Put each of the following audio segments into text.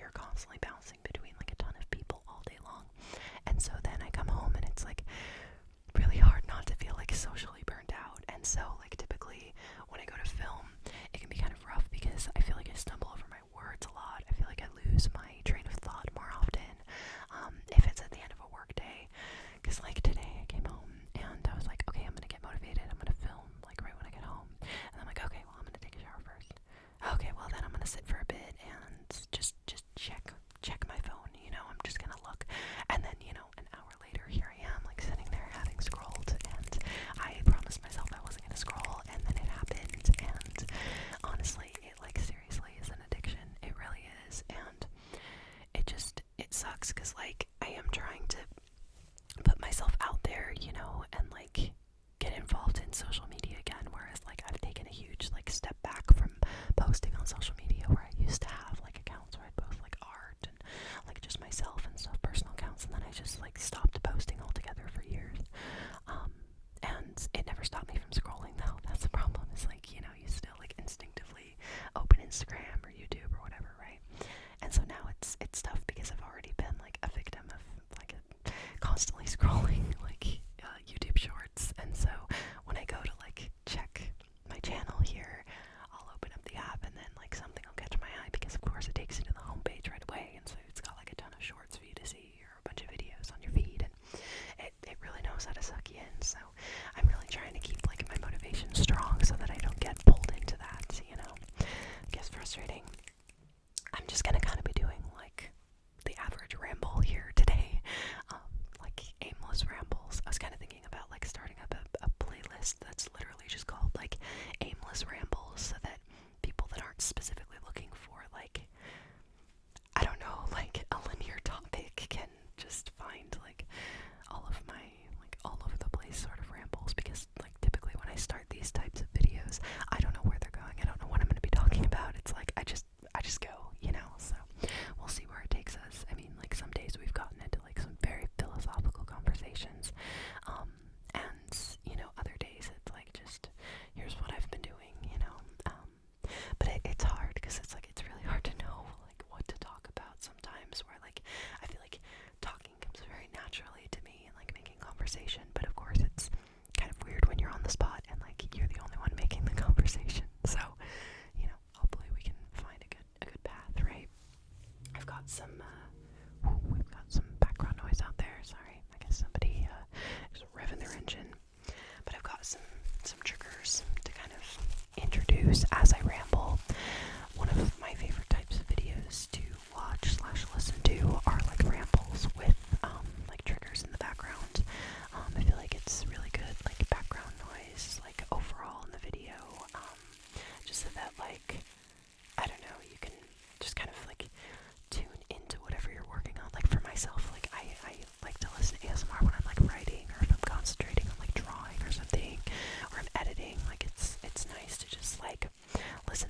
you're constantly bouncing between like a ton of people all day long. And so then I come home and it's like really hard not to feel like socially burnt out. And so like typically when I go to film, it can be kind of rough because I feel like I stumble over my words a lot. I feel like I lose my train of thought more often if it's at the end of a work day. Because like today I came home and I was like, okay, I'm gonna get motivated, I'm gonna film like right when I get home. And I'm like, okay, well, I'm gonna take a shower first. Okay, well, then I'm gonna sit for a bit and just check my phone, you know. I'm just gonna look. And then, you know, an hour later, here I am, like sitting there having scrolled, and I promised myself I wasn't gonna scroll, and then it happened. And honestly, it like seriously is an addiction. It really is. And it sucks because like I am trying to put myself out there, you know, and like get involved in social media again, whereas like I've taken a huge like step back from posting on social media, where I used to have like accounts where I'd post like art and like just myself and stuff, personal accounts, and then I just like stopped posting altogether for years. And it never stopped me from scrolling though. That's the problem, is like, you know, you still like instinctively open Instagram or YouTube or whatever, right? And so now it's tough because I've already been like a victim of like constantly scrolling like YouTube shorts. And so when I go to like check my channel here, I'll open up the app and then like something will catch my eye, because of course it takes you to the homepage right away, and so it's got like a ton of shorts for you to see, or a bunch of videos on your feed, and it really knows how to suck you in. So I'm really trying to keep like my motivation strong so that I don't get pulled into that, you know. It gets frustrating. I'm just gonna kind of be doing like the average ramble here today, like aimless rambles. I was kind of thinking about like starting up a playlist that's literally just called like aimless rambles, so that people that aren't specifically looking for like, I don't know, like a linear topic can just find like all of my like all over the place sort of rambles. Because like typically when I start these types of videos, I don't know where they're going. I don't know what I'm going to be talking about. It's like I just go, you know. So we'll see where it takes us. I mean, like some days we've gotten into like some very philosophical conversations, and you know, other days it's like just here's what I've been doing, you know. But it's hard because it's like it's really hard to know like what to talk about sometimes. Where like I feel like talking comes very naturally to me, and like making conversation. But of course, it's kind of weird when you're on the spot and like you're the only one making the conversation. So, you know, hopefully we can find a good path, right? I've got some, we've got some background noise out there. Sorry, I guess somebody is revving their engine. But I've got some triggers to kind of introduce as I ramble. One of my favorite types of videos to watch / listen to are like rambles with like triggers in the background. I feel like it's really good like background noise like overall in the video, just so that like, I don't know, you can just kind of like tune into whatever you're working on. Like for myself, like I like to listen to ASMR when I'm like writing, or if I'm concentrating on like drawing or something, or I'm editing. Like it's nice to just like listen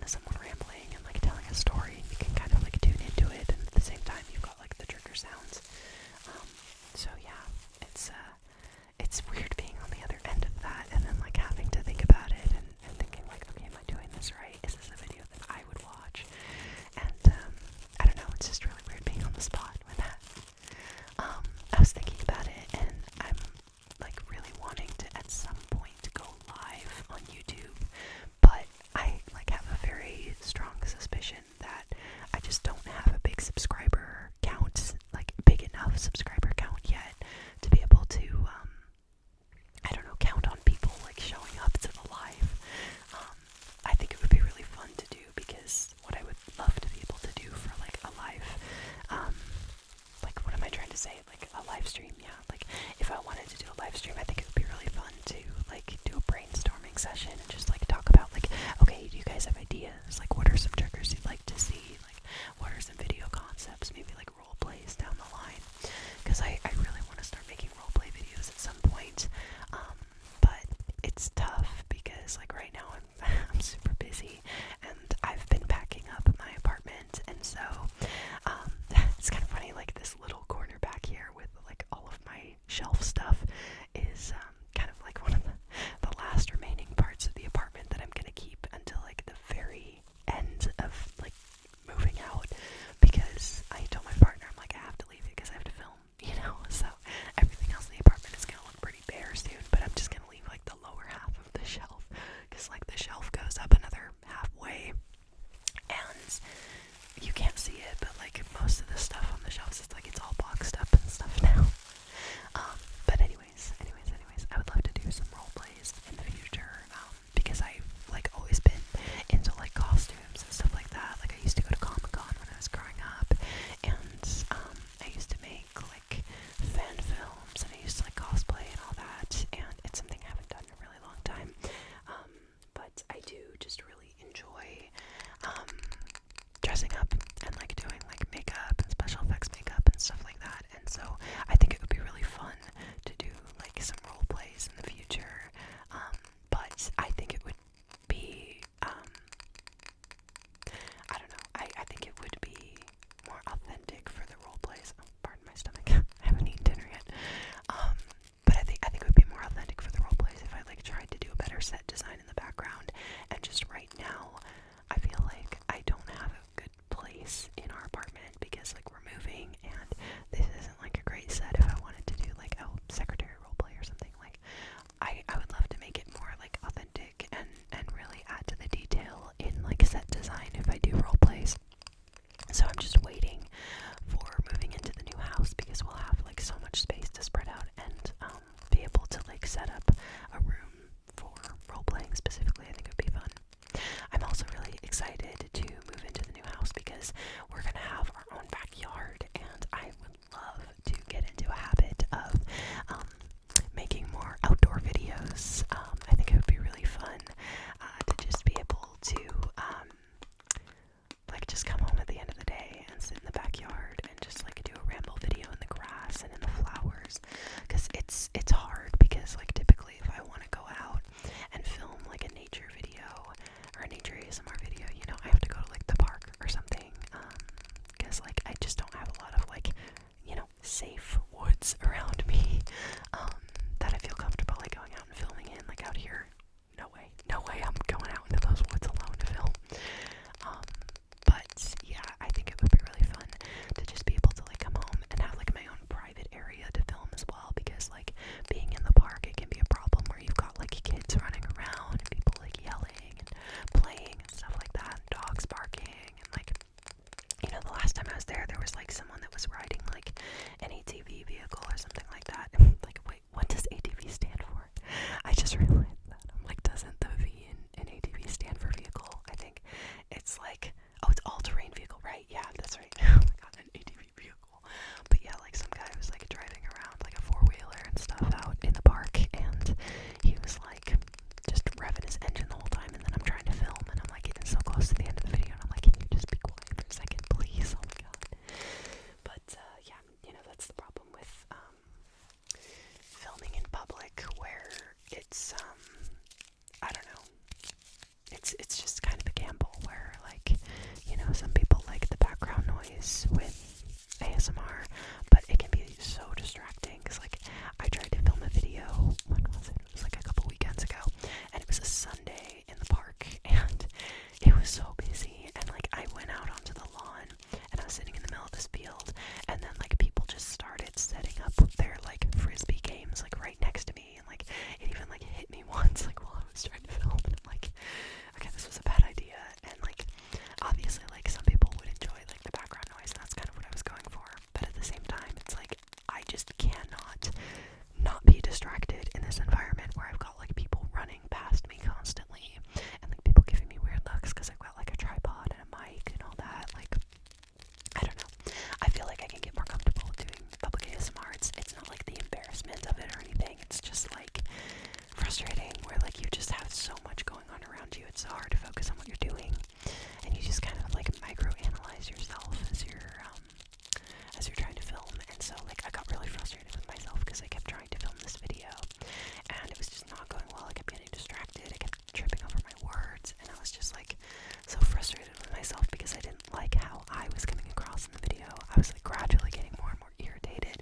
myself because I didn't like how I was coming across in the video. I was like gradually getting more and more irritated,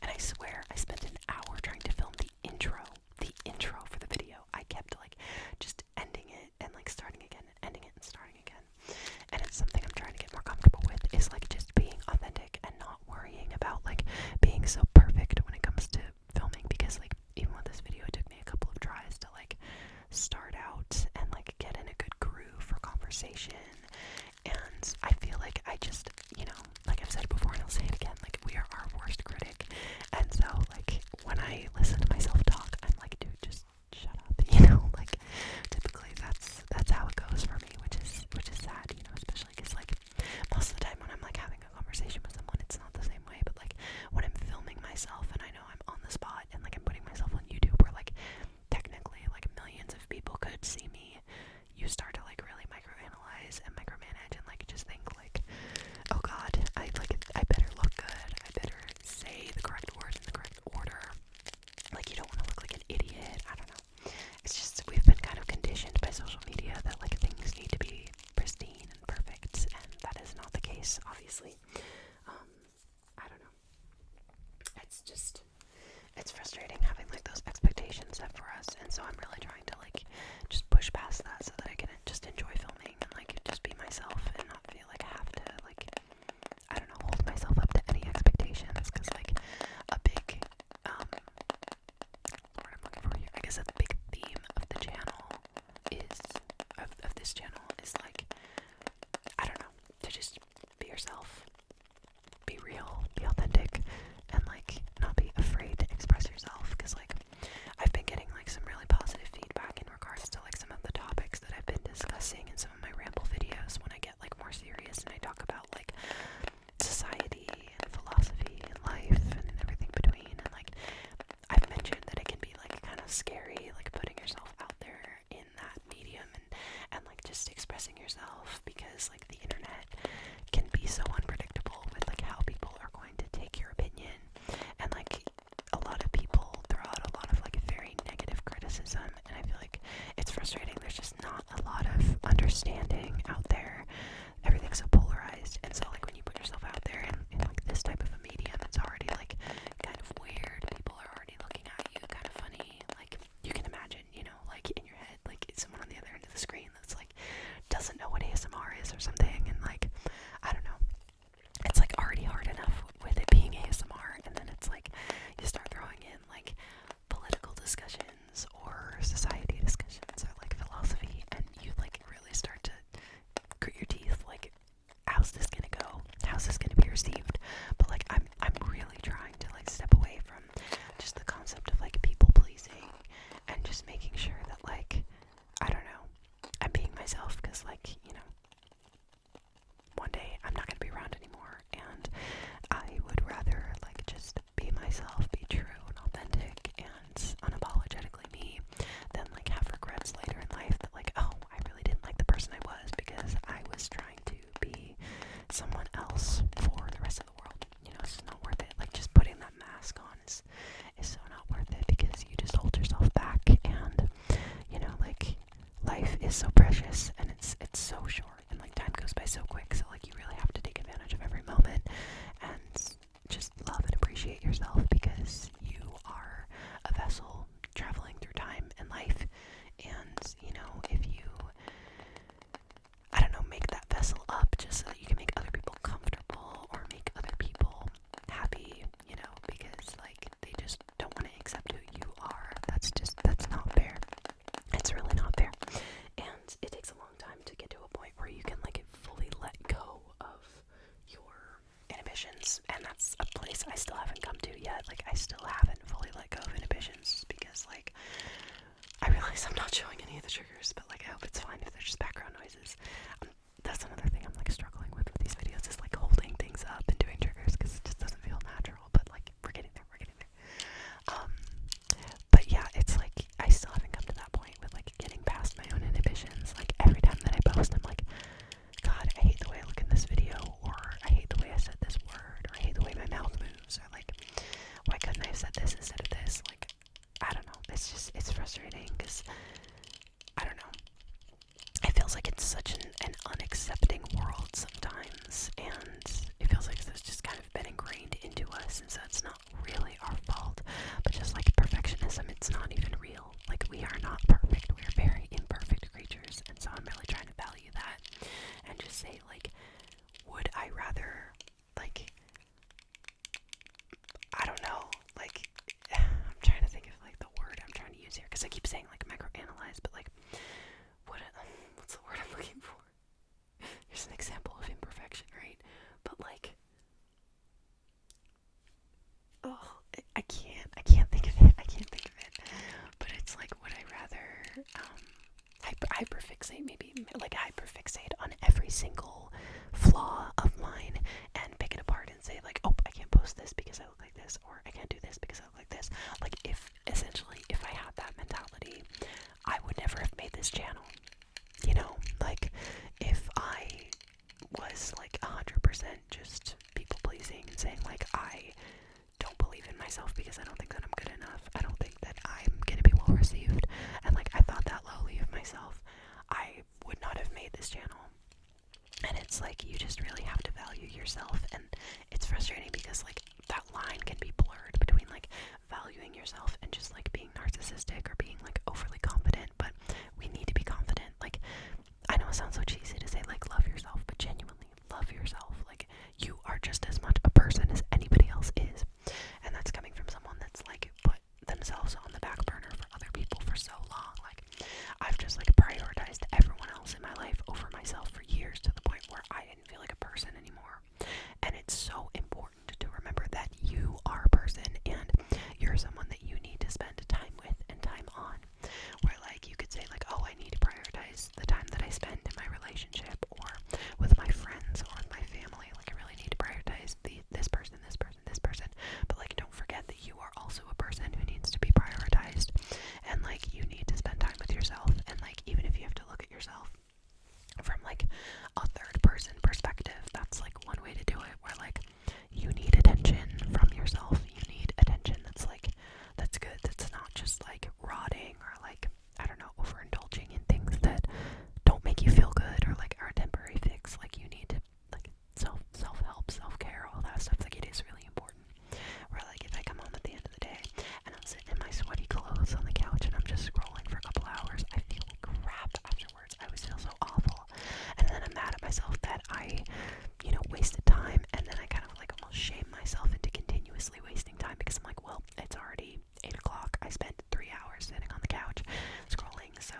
and I swear I spent an hour trying to film the intro for the video. I kept like just ending it and like starting again and ending it and starting again. And it's something I'm trying to get more comfortable with, is like just being authentic and not worrying about like being so perfect when it comes to filming, because like even with this video it took me a couple of tries to like start out and like get in a good groove for conversation. And I feel like I just, you know, like I've said before and I'll say it again, like we are our worst critic. And so like when I listen to myself talk, I'm like, dude, just shut up, you know, like typically that's how it goes for me, which is sad, you know, especially because like most of the time when I'm like having a conversation with someone, it's not the same way. But like when I'm filming myself and I know I'm on the spot and like I'm putting myself on YouTube where like technically like millions of people could see me, you start to like really microanalyze and micromanage and like just think like, oh god, I better look good, I better say the correct words in the correct order. Like you don't want to look like an idiot. I don't know. It's just we've been kind of conditioned by social media that like things need to be pristine and perfect, and that is not the case, obviously. I don't know. It's frustrating having like those expectations set for us, and so I'm really trying to like just push past that so that I can just enjoy filming and like just be myself and not feel like I have to like, I don't know, hold myself up to any expectations, because like a big what I'm looking for here, I guess a big theme of the channel is of this channel is like, I don't know, to just be yourself, be real, be authentic, and like not be afraid to express yourself, because like I've been getting like some really positive feedback in regards to like some of the topics that I've been discussing in some of my ramble videos when I get like more serious and I talk about like society and philosophy and life and everything between. And like I've mentioned that it can be like kind of scary like putting yourself out there in that medium and like just expressing yourself, because like the internet can be so unpredictable with like how people are going to take your opinion, and like a lot of people throw out a lot of like very negative criticism, and I feel like it's frustrating. There's just not a lot of understanding out there. Everything's so polarized, and so like when you put yourself out there in like this type of a medium, it's already like kind of weird. People are already looking at you kind of funny. Like you can imagine, you know, like in your head, like it's someone on the other end of the screen that's like doesn't know what ASMR is or something, and like I don't know. It's like already hard enough with it being ASMR, and then it's like you start throwing in like political discussions or society discussions or like philosophy, and you like really start to grit your teeth like, how's this gonna go? How's this gonna be received? But like I'm really trying to like step away from just the concept of like people pleasing and just making sure that like, I don't know, I'm being myself, because like, you know, one day I'm not going to be around anymore, and I would rather like just be myself, be true and authentic and unapologetically me, than like have regrets later in life that like, oh, I really didn't like the person I was because I was trying to be someone else for the rest of the world. You know, it's just not worth it. Like just putting that mask on is so not worth it, because you just hold yourself back, and you know, like life is so precious and it's so short, and like time goes by so quick, so like you really have to take advantage of every moment and just love and appreciate yourself, because you are a vessel traveling through time and life. And you know, if you, I don't know, make that vessel up just so that you can make other people comfortable or make other people happy, you know, because like they just don't want to accept who you are, that's not fair. It's really not fair, and it takes a long I rather, like, I don't know, like, I'm trying to think of, like, the word I'm trying to use here, because I keep saying, like, microanalyze, but, like, what's the word I'm looking for? Here's an example of imperfection, right? But, like, oh, I can't think of it, but it's, like, would I rather, hyperfixate, maybe, like, hyperfixate on every single flaw of mine and pick it apart and say, like, oh, I can't post this because I look like this, or I can't do this because I look like this. Like, if I had that mentality, I would never have made this channel, you know? Like, if I was, like, 100% just people pleasing and saying, like, I don't believe in myself because I don't think that I'm good enough, I don't think that I'm gonna be well received, and, like, I thought that lowly of myself, I would not have made this channel. And it's like, you just really have to value yourself, and it's frustrating because, like, that line can be blurred between, like, valuing yourself and just, like, being narcissistic or being, like, overly confident. But we need to be confident. Like, I know it sounds so cheesy to say, like, love yourself, but genuinely love yourself. Like, you are just as much a person as anybody else is, and that's coming from someone that's, like, put themselves on the back burner for other people for so long. Like, I've just, like, prioritized everyone else in my life over myself for years, to the point where I didn't feel like a person anymore. And it's so important to remember that you are a person, and you're someone that you need to spend time with and time on. Where, like, you could say, like, oh, I need to prioritize the time that I spend in my relationship, or with my friends, or with my family. Like, I really need to prioritize this person, this person, this person. But, like, don't forget that you are also a person who needs to be prioritized. And, like, you need to spend time with yourself. And, like, even if you have to look at yourself from, like, a third person perspective, that's, like, one way to do it, where, like, you need attention from yourself. You need attention that's, like, that's good, that's not just, like, rotting, or, like, I don't know, overindulging in things that don't make you feel good, or, like, are a temporary fix. Like, you need to, like, self-help, self-care, all that stuff. Like, it is really important. Where, like, if I come home at the end of the day and I'm sitting in my sweaty clothes on the couch and I'm just scrolling for a couple hours, I feel crap afterwards. I always feel so awful, and then I'm mad at myself that I, you know, wasted time. And then I kind of, like, almost shame myself into continuously wasting time, because I'm like, well, it's already 8 o'clock. I spent 3 hours sitting on the couch scrolling, so,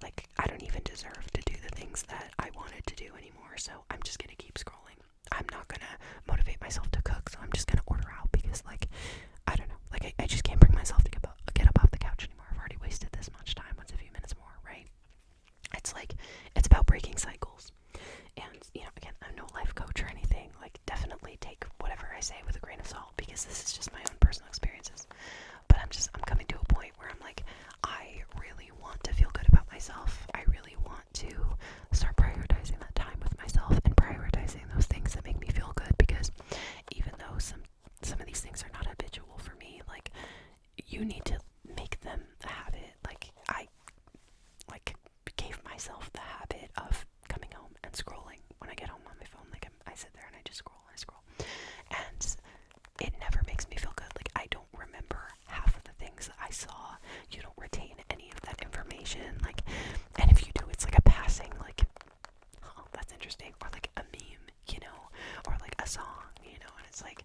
like, I don't even deserve to do the things that I wanted to do anymore. So I'm just gonna keep scrolling. I'm not gonna motivate myself to cook, so I'm just gonna order out, because, like, I don't know, like, I just can't bring myself to get up off the couch anymore. I've already wasted this much time. What's a few minutes more, right? It's like, it's about breaking cycles. And, you know, again, I'm no life coach or anything. Like, definitely take whatever I say with a grain of salt, because this is just my own personal experiences. But I'm coming to a point where I'm like, I really want to feel good about myself. I really want to start prioritizing that time with myself, and prioritizing those things that make me feel good, because even though some of these things are not habitual for me, like, you need to make them a habit. Like, I, like, gave myself the habit of coming home and scrolling when I get home on my phone. Like, I sit there and I just scroll and I scroll, and it never makes me feel good. Like, I don't remember half of the things that I saw. You don't retain any of that information. Like, and if you do, it's like a passing, like, oh, that's interesting, or like a meme, you know, or like a song, you know. And it's like,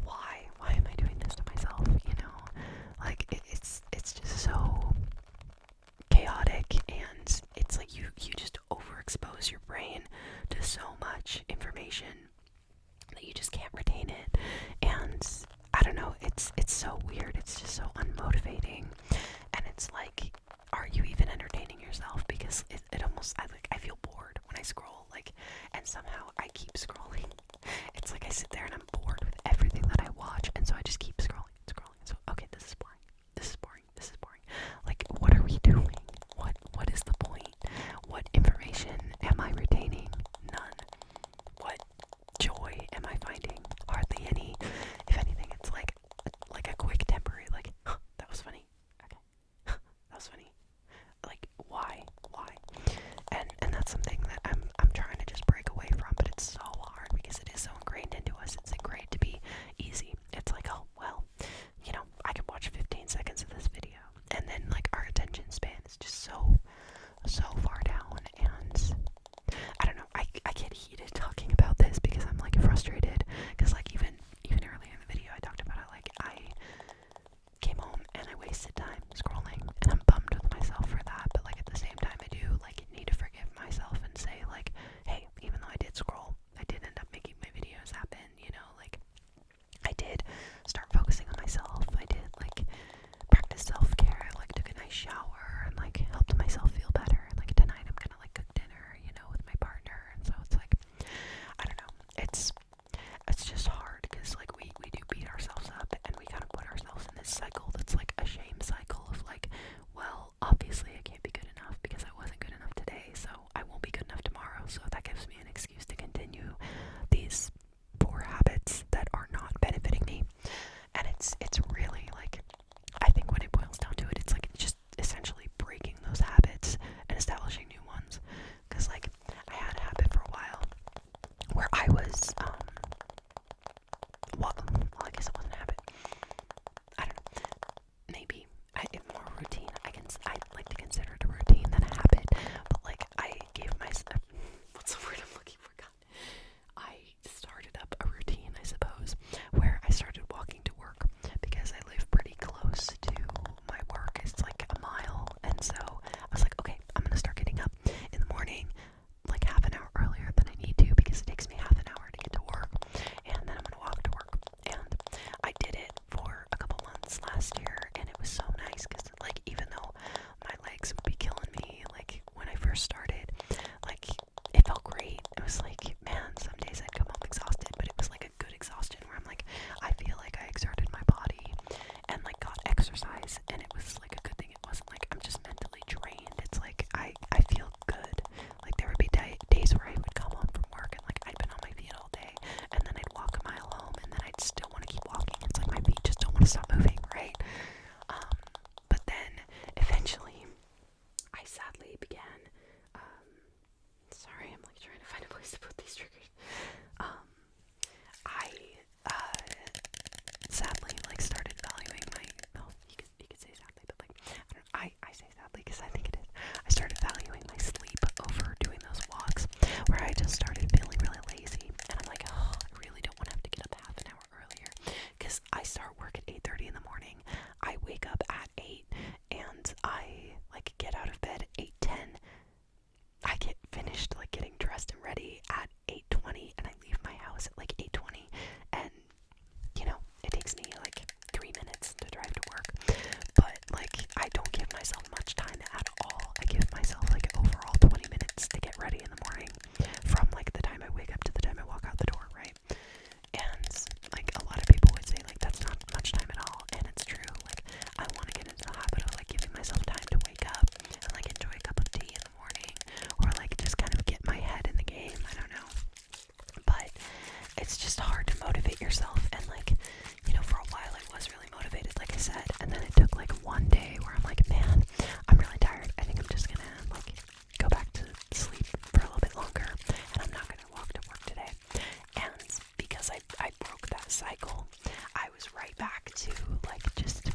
why am I doing this to myself, you know? Like, it's just so chaotic, and it's like you just overexpose your brain to so much information that you just can't retain it. And I don't know, it's so weird. It's just so unmotivating, and it's like, are you even entertaining yourself? Because it almost, I feel bored when I scroll, like, and somehow I keep scrolling. It's like I sit there and I'm bored with everything that I watch, and so I just keep scrolling and scrolling. So, okay, this is boring. This is boring. This is boring. Like, what are we doing? What is the point? What information am I retaining? None. What joy am I finding? Hardly any. If anything, it's like a quick temporary, like, huh, that was funny. Okay. That was funny. Like, why? And that's something that I'm trying to just break away from, but it's so hard because it is so ingrained into us. It's ingrained to be easy. It's like, oh, well, was, well, I guess it wasn't a habit. I don't know. Maybe more routine. I like to consider it a routine than a habit. But like, I gave myself, what's the word I'm looking for? God. I started up a routine, I suppose, where I started walking to work because I live pretty close to my work. It's like a mile, and so I was like, okay, I'm gonna start getting up in the morning like half an hour earlier than I need to because it takes me half an hour to get to work, and then I'm gonna walk to work. And I did it for a couple months last year, and it was so nice because like, even though my legs would be killing me like when I first started, like, it felt great. It was like, man, some days I'd come home exhausted, but it was like a good exhaustion where I'm like, I feel like I exerted my body and like got exercise, and it was like a good thing. It wasn't like I'm just mentally drained. It's like I feel good. Like, there would be days where I would come home from work and like I'd been on my feet all day, and then I'd walk a mile home, and then I'd still want to keep walking. It's like my feet just don't want to stop moving, right? But then eventually I sadly began, sorry, I'm like trying to find a place to put these triggers. I sadly like started valuing my, well, you could say sadly, but like, I say sadly because I think it is. I started valuing my sleep over doing those walks, where I just started feeling really lazy, and I'm like, oh, I really don't want to have to get up half an hour earlier, because I start work at 8:30 in the morning. I wake up at 8, and I like get out of bed at 8:10. I get finished like getting dressed and ready at 8:20, and I leave my house at like 8:20, and you know, it takes me like 3 minutes to drive to work. But like, I don't give myself much time at all. I give myself like overall 20 minutes to get ready in the morning, from like the time I wake up to the time I walk out the door, right? And like, a lot of people would say like that's not much time at all, and it's true. Like, I want to get into the habit of like giving myself time to wake up and like enjoy a cup of tea in the morning, or like just kind of get my head in the game. I don't know, but it's just hard to motivate yourself. And like, you know, for a while I was really motivated, like I said, and then it took like one day where I'm like, man, I'm really tired. I think I'm just gonna like go back to sleep for a little bit longer, and I'm not gonna walk to work today. And because I broke that cycle, I was right back to like just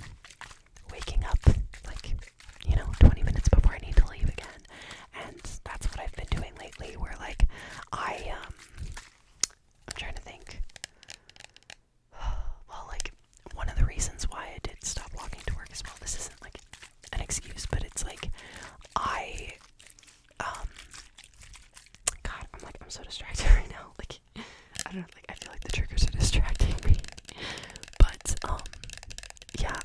waking up like, you know, 20 minutes before I need to leave again. And that's what I've been doing lately, where like I'm trying to think. Well, like, one of the reasons why I did stop walking to work as well, this isn't like an excuse, but it's like God, I'm so distracted right now. Like, I don't know, like, I feel like the triggers are distracting me. But yeah,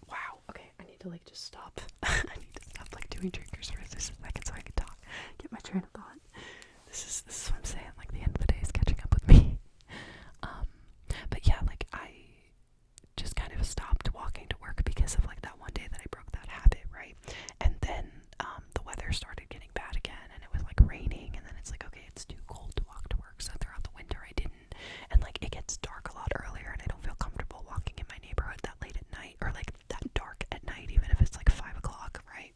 wow, okay, I need to like just stop. I need to stop like doing triggers for just a second so I can talk, get my train of thought. This is what I'm saying, like, the end of the day is catching up with me. But yeah, like, I just kind of stopped walking to work because of like that one day that I broke that habit, right? And then the weather started getting bad again, and it was like raining, and then it's like, okay, it's too cold to walk to work. So throughout the winter I didn't, and like, it gets dark a lot earlier, and I don't feel comfortable walking in my neighborhood that late at night, or like that dark at night, even if it's like 5 o'clock, right?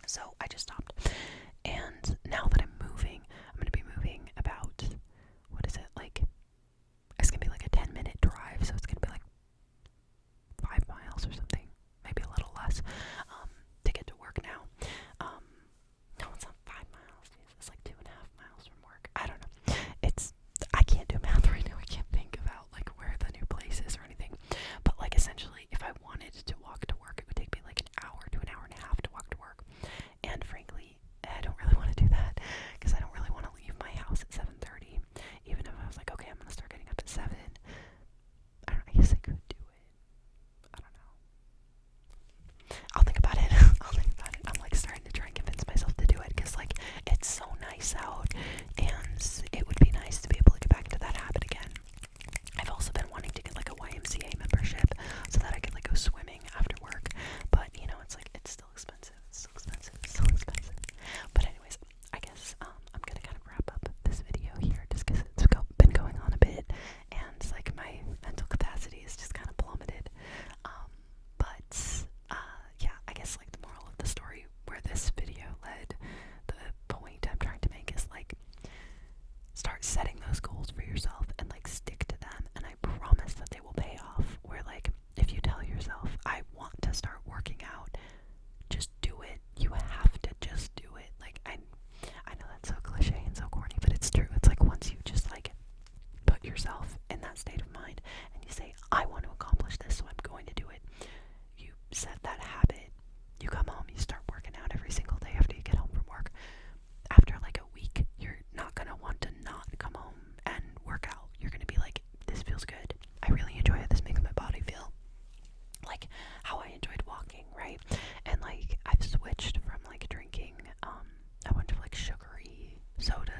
So I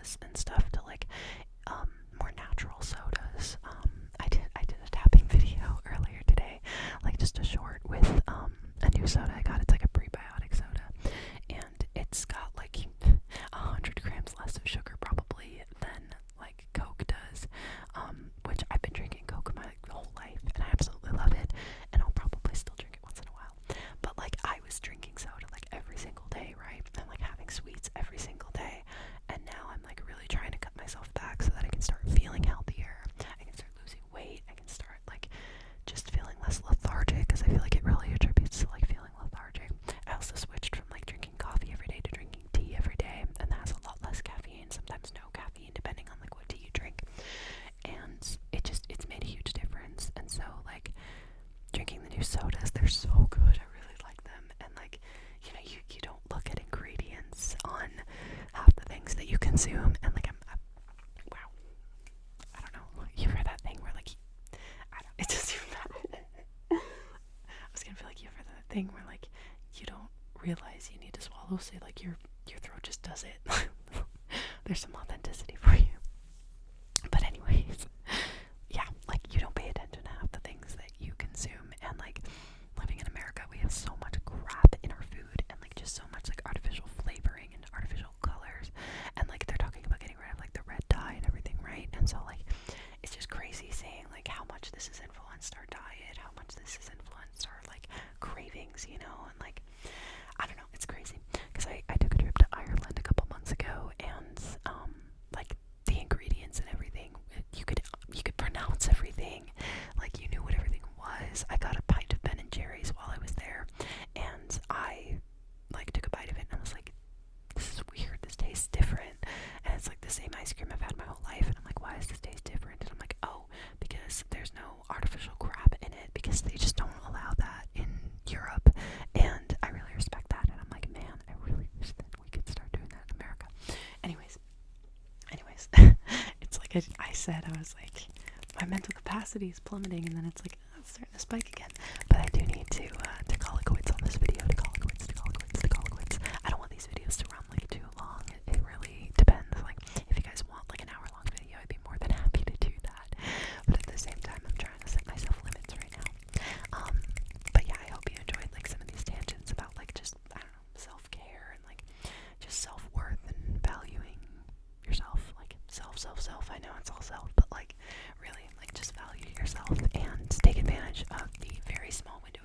sodas and stuff to like more natural sodas. I did a tapping video earlier today, like just a short with a new soda I got. It's like a prebiotic soda, and it's got like 100 grams less of sugar probably than like Coke does, which I've been drinking Coke my whole life and I absolutely love it, and I'll probably still drink it once in a while. But like I was drinking soda like every single day, right? And like having sweets every single day, and now I'm like really trying to cut myself back so that I can start feeling healthier. I can start losing weight. I can start like just feeling less lethargic, because I feel like it really attributes to like feeling lethargic. I also switched from like drinking coffee every day to drinking tea every day, and that has a lot less caffeine, sometimes no caffeine depending on like what tea you drink, and it's made a huge difference. And so like drinking the new sodas, they're so good. I really like them. And like, you know, you don't look at ingredients on half the things that you consume, and like wow, I don't know, you've heard that thing where like it doesn't even matter. I was gonna feel like you've heard that thing where like you don't realize you need to swallow, so like your throat just does it. There's some authenticity for you. But anyways, yeah, like you don't pay attention to half the things that you consume, and like living in America, we have so much crap in our food, and like just so much like artificial flavoring and artificial colors, and like they're talking about getting rid of like the red dye and everything, right? And so like it's just crazy seeing like how much this has influenced our diet, how much this has influenced our like cravings, you know. And like I don't know, it's crazy, because I took a trip to Ireland a couple months ago, and like the ingredients and everything, you could pronounce everything, like you knew what everything was. I got a pint of Ben and Jerry's while I was there, and I like took a bite of it and I was like, this is weird, this tastes different, and it's like the same ice cream I've had my whole life, and I'm like, why does this taste different? And I'm like, oh, because there's no artificial crap in it, because they just don't allow that in Europe, and I really respect that. And I'm like, man, I really wish that we could start doing that in America. Anyways, it's like I said, I was like, my mental capacity is plummeting, and then it's like, oh, it's starting to spike again. But I do need to call it quits on this video, to call it quits. I don't want these videos to run like too long. It really depends. Like, if you guys want like an hour-long video, I'd be more than happy to do that. But at the same time, I'm trying to set myself limits right now. But yeah, I hope you enjoyed like some of these tangents about like just, I don't know, self-care and like just self-worth and valuing yourself. Like self. I know it's all self, but like really like just value yourself and take advantage of the very small window